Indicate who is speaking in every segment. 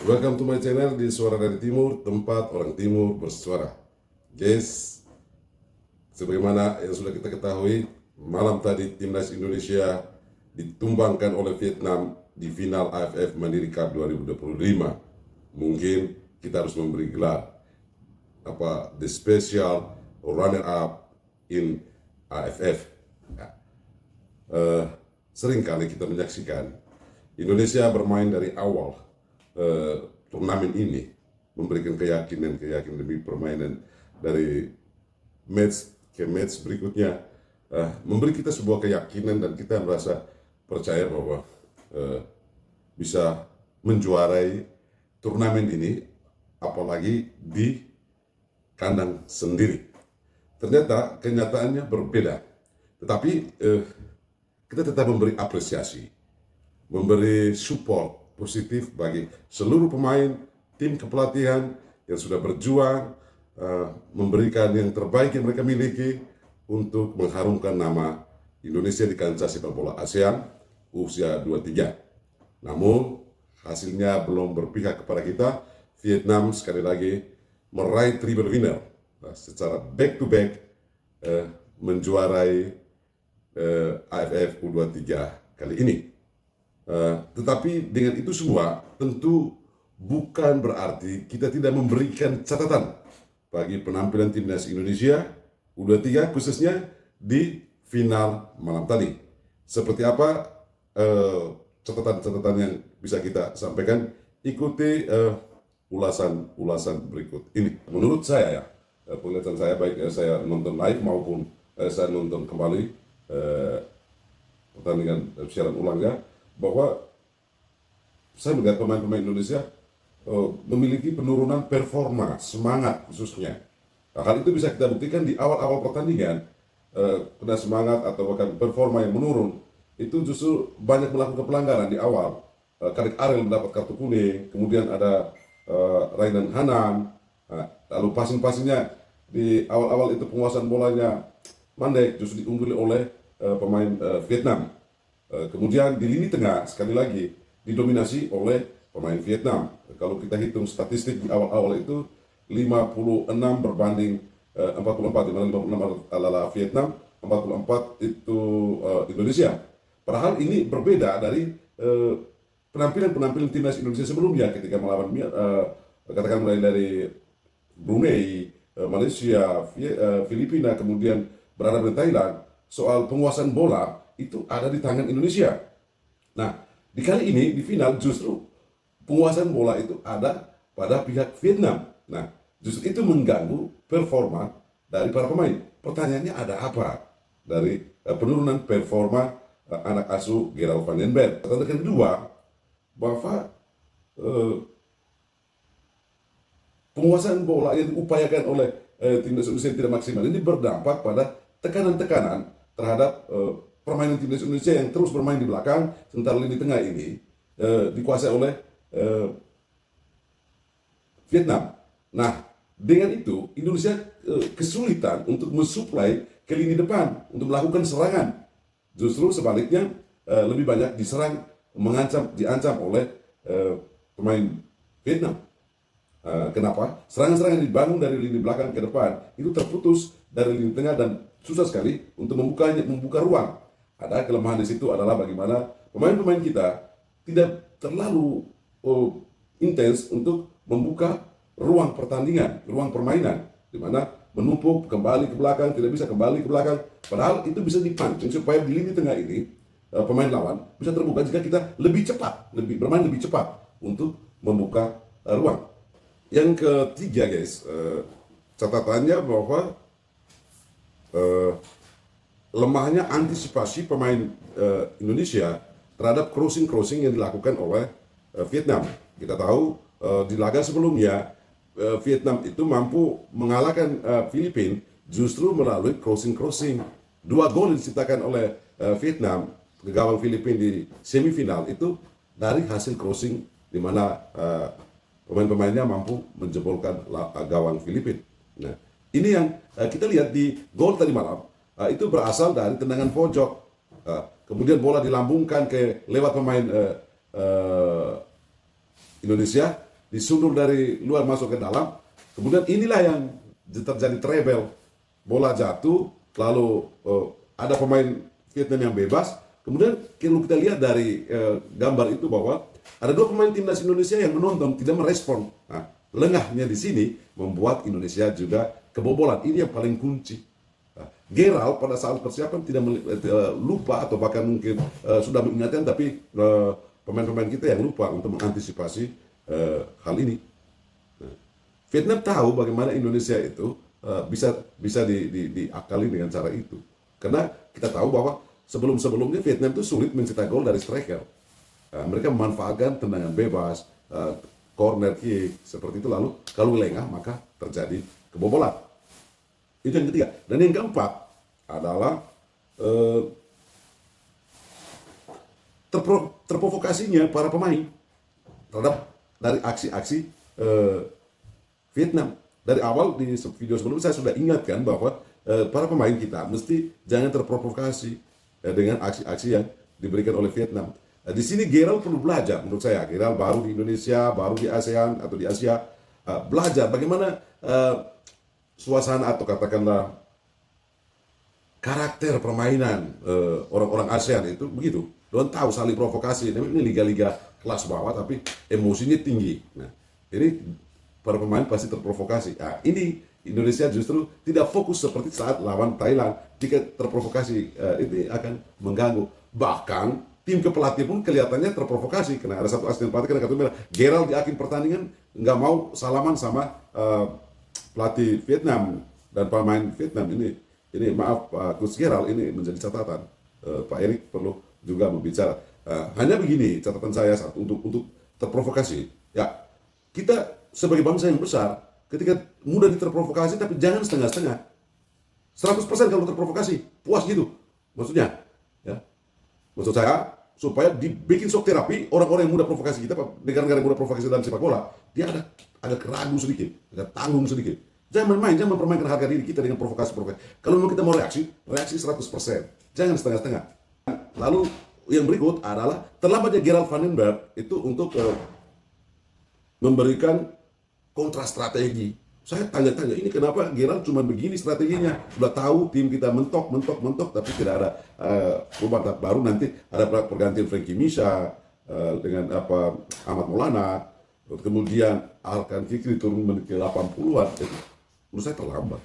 Speaker 1: Welcome to my channel di Suara dari Timur, tempat orang Timur bersuara. Guys, sebagaimana yang sudah kita ketahui, malam tadi Timnas Indonesia ditumbangkan oleh Vietnam di final AFF Mandiri Cup 2025. Mungkin kita harus memberi gelar the special runner up in AFF. Seringkali kita menyaksikan Indonesia bermain dari awal turnamen ini, memberikan keyakinan demi permainan dari match ke match berikutnya, memberi kita sebuah keyakinan dan kita merasa percaya bahwa bisa menjuarai turnamen ini, apalagi di kandang sendiri. Ternyata kenyataannya berbeda, tetapi kita tetap memberi apresiasi, memberi support positif bagi seluruh pemain, tim kepelatihan yang sudah berjuang, memberikan yang terbaik yang mereka miliki untuk mengharumkan nama Indonesia di kancah sepak bola ASEAN usia 23. Namun hasilnya belum berpihak kepada kita. Vietnam sekali lagi meraih triple winner secara back to back, menjuarai AFF U23 kali ini. Tetapi dengan itu semua tentu bukan berarti kita tidak memberikan catatan bagi penampilan Timnas Indonesia U23 khususnya di final malam tadi. Seperti apa catatan-catatan yang bisa kita sampaikan? Ikuti ulasan berikut ini. Menurut saya penglihatan saya, baik saya nonton live maupun saya nonton kembali pertandingan siaran ulangnya, bahwa saya melihat pemain-pemain Indonesia memiliki penurunan performa, semangat khususnya. Nah, hal itu bisa kita buktikan di awal-awal pertandingan, kena semangat atau bahkan performa yang menurun, itu justru banyak melakukan pelanggaran di awal. Karik Ariel mendapat kartu kuning, kemudian ada Rainan Hanan, lalu passing-passingnya di awal-awal itu penguasaan bolanya mandek, justru diungguli oleh pemain Vietnam. Kemudian di lini tengah sekali lagi didominasi oleh pemain Vietnam. Kalau kita hitung statistik di awal-awal itu 56 berbanding 44, di mana 56 adalah Vietnam, 44 itu Indonesia. Padahal ini berbeda dari penampilan Timnas Indonesia sebelumnya ketika melawan katakan mulai dari Brunei, Malaysia, Filipina, kemudian berada di Thailand. Soal penguasaan bola itu ada di tangan Indonesia. Nah, di kali ini di final justru penguasaan bola itu ada pada pihak Vietnam. Nah, justru itu mengganggu performa dari para pemain. Pertanyaannya, ada apa dari penurunan performa anak asuh Gerald van den Berg? Catatan kedua, bahwa penguasaan bola yang diupayakan oleh Timnas Indonesia tidak maksimal ini berdampak pada tekanan-tekanan terhadap permainan Timnas Indonesia yang terus bermain di belakang, sementara lini tengah ini dikuasai oleh Vietnam. Nah, dengan itu Indonesia kesulitan untuk mensuplai ke lini depan untuk melakukan serangan. Justru sebaliknya lebih banyak diserang, diancam oleh pemain Vietnam. Kenapa? Serangan-serangan yang dibangun dari lini belakang ke depan itu terputus dari lini tengah dan susah sekali untuk membuka ruang. Ada kelemahan di situ adalah bagaimana pemain-pemain kita tidak terlalu intens untuk membuka ruang pertandingan, ruang permainan, di mana menumpuk kembali ke belakang, tidak bisa kembali ke belakang. Padahal itu bisa dipancing supaya di lini tengah ini pemain lawan bisa terbuka jika kita lebih cepat, bermain lebih cepat untuk membuka ruang. Yang ketiga, guys, catatannya bahwa lemahnya antisipasi pemain Indonesia terhadap crossing yang dilakukan oleh Vietnam. Kita tahu di laga sebelumnya Vietnam itu mampu mengalahkan Filipina justru melalui crossing. 2 gol yang diciptakan oleh Vietnam ke gawang Filipina di semifinal itu dari hasil crossing, di mana pemain-pemainnya mampu menjebolkan gawang Filipina. Nah, ini yang kita lihat di gol tadi malam, itu berasal dari tendangan pojok. Kemudian bola dilambungkan lewat pemain Indonesia disundur dari luar masuk ke dalam. Kemudian inilah yang terjadi treble. Bola jatuh, lalu ada pemain Vietnam yang bebas. Kemudian kalau kita lihat dari gambar itu bahwa ada dua pemain timnas Indonesia yang menonton tidak merespon. Nah, lengahnya di sini membuat Indonesia juga kebobolan. Ini yang paling kunci. Nah, Gerald pada saat persiapan tidak lupa atau bahkan mungkin sudah mengingatkan, tapi pemain-pemain kita yang lupa untuk mengantisipasi hal ini. Nah, Vietnam tahu bagaimana Indonesia itu bisa diakali dengan cara itu. Karena kita tahu bahwa sebelum-sebelumnya Vietnam itu sulit mencetak gol dari striker. Mereka memanfaatkan tendangan bebas, corner kick, seperti itu. Lalu kalau lengah maka terjadi kebobolan. Itu yang ketiga. Dan yang keempat adalah terprovokasinya para pemain terhadap dari aksi-aksi Vietnam. Dari awal di video sebelumnya saya sudah ingatkan bahwa para pemain kita mesti jangan terprovokasi dengan aksi-aksi yang diberikan oleh Vietnam. Di sini Gerald perlu belajar menurut saya. Gerald baru di Indonesia, baru di ASEAN atau di Asia, belajar bagaimana suasana atau katakanlah karakter permainan orang-orang ASEAN itu begitu. Don tahu saling provokasi. Ini liga-liga kelas bawah tapi emosinya tinggi. Nah, ini para pemain pasti terprovokasi. Nah, ini Indonesia justru tidak fokus seperti saat lawan Thailand. Jika terprovokasi, ini akan mengganggu. Bahkan tim kepelatih pun kelihatannya terprovokasi. Karena ada satu asisten pelatih karena kartu merah. Gerald di akhir pertandingan nggak mau salaman sama pelatih Vietnam dan pemain Vietnam ini. Maaf Coach Gerald, ini menjadi catatan. Pak Erik perlu juga membicara. Hanya begini catatan saya untuk terprovokasi. Ya, kita sebagai bangsa yang besar, ketika mudah diterprovokasi, tapi jangan setengah-setengah. 100% kalau terprovokasi, puas gitu. Maksudnya, ya. Maksud saya, supaya dibikin shock terapi, orang-orang yang mudah provokasi kita, negara-negara yang mudah provokasi dalam sepak bola, dia agak ragu sedikit, agak tanggung sedikit. Jangan mempermainkan harga diri kita dengan provokasi-provokasi. Kalau memang kita mau reaksi 100%. Jangan setengah-setengah. Lalu, yang berikut adalah terlambatnya Gerald Vandenberg itu untuk memberikan kontra strategi. Saya tanya-tanya, ini kenapa Gerald cuma begini strateginya? Sudah tahu tim kita mentok, tapi tidak ada perubahan baru. Nanti ada pergantian Frankie Misha dengan Ahmad Maulana. Kemudian Arkan Fikri turun menit ke 80-an. Menurut saya terlambat.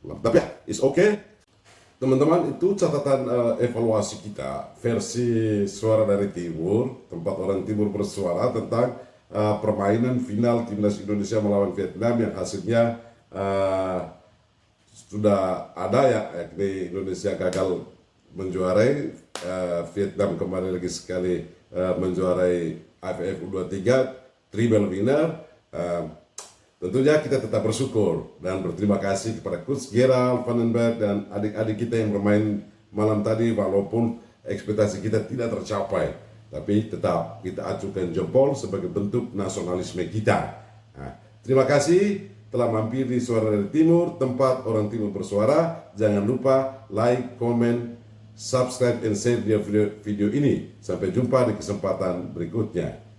Speaker 1: Tapi ya, it's okay. Teman-teman, itu catatan evaluasi kita versi Suara dari Timur, tempat orang Timur bersuara tentang permainan final timnas Indonesia melawan Vietnam yang hasilnya sudah ada, yakni Indonesia gagal menjuarai, Vietnam kembali lagi sekali menjuarai AFF U23, treble winner. Tentunya kita tetap bersyukur dan berterima kasih kepada Coach Gerald Vandenberg dan adik-adik kita yang bermain malam tadi, walaupun ekspektasi kita tidak tercapai. Tapi tetap kita acukan jempol sebagai bentuk nasionalisme kita. Nah, terima kasih telah mampir di Suara dari Timur, tempat orang Timur bersuara. Jangan lupa like, comment, subscribe, and share video ini. Sampai jumpa di kesempatan berikutnya.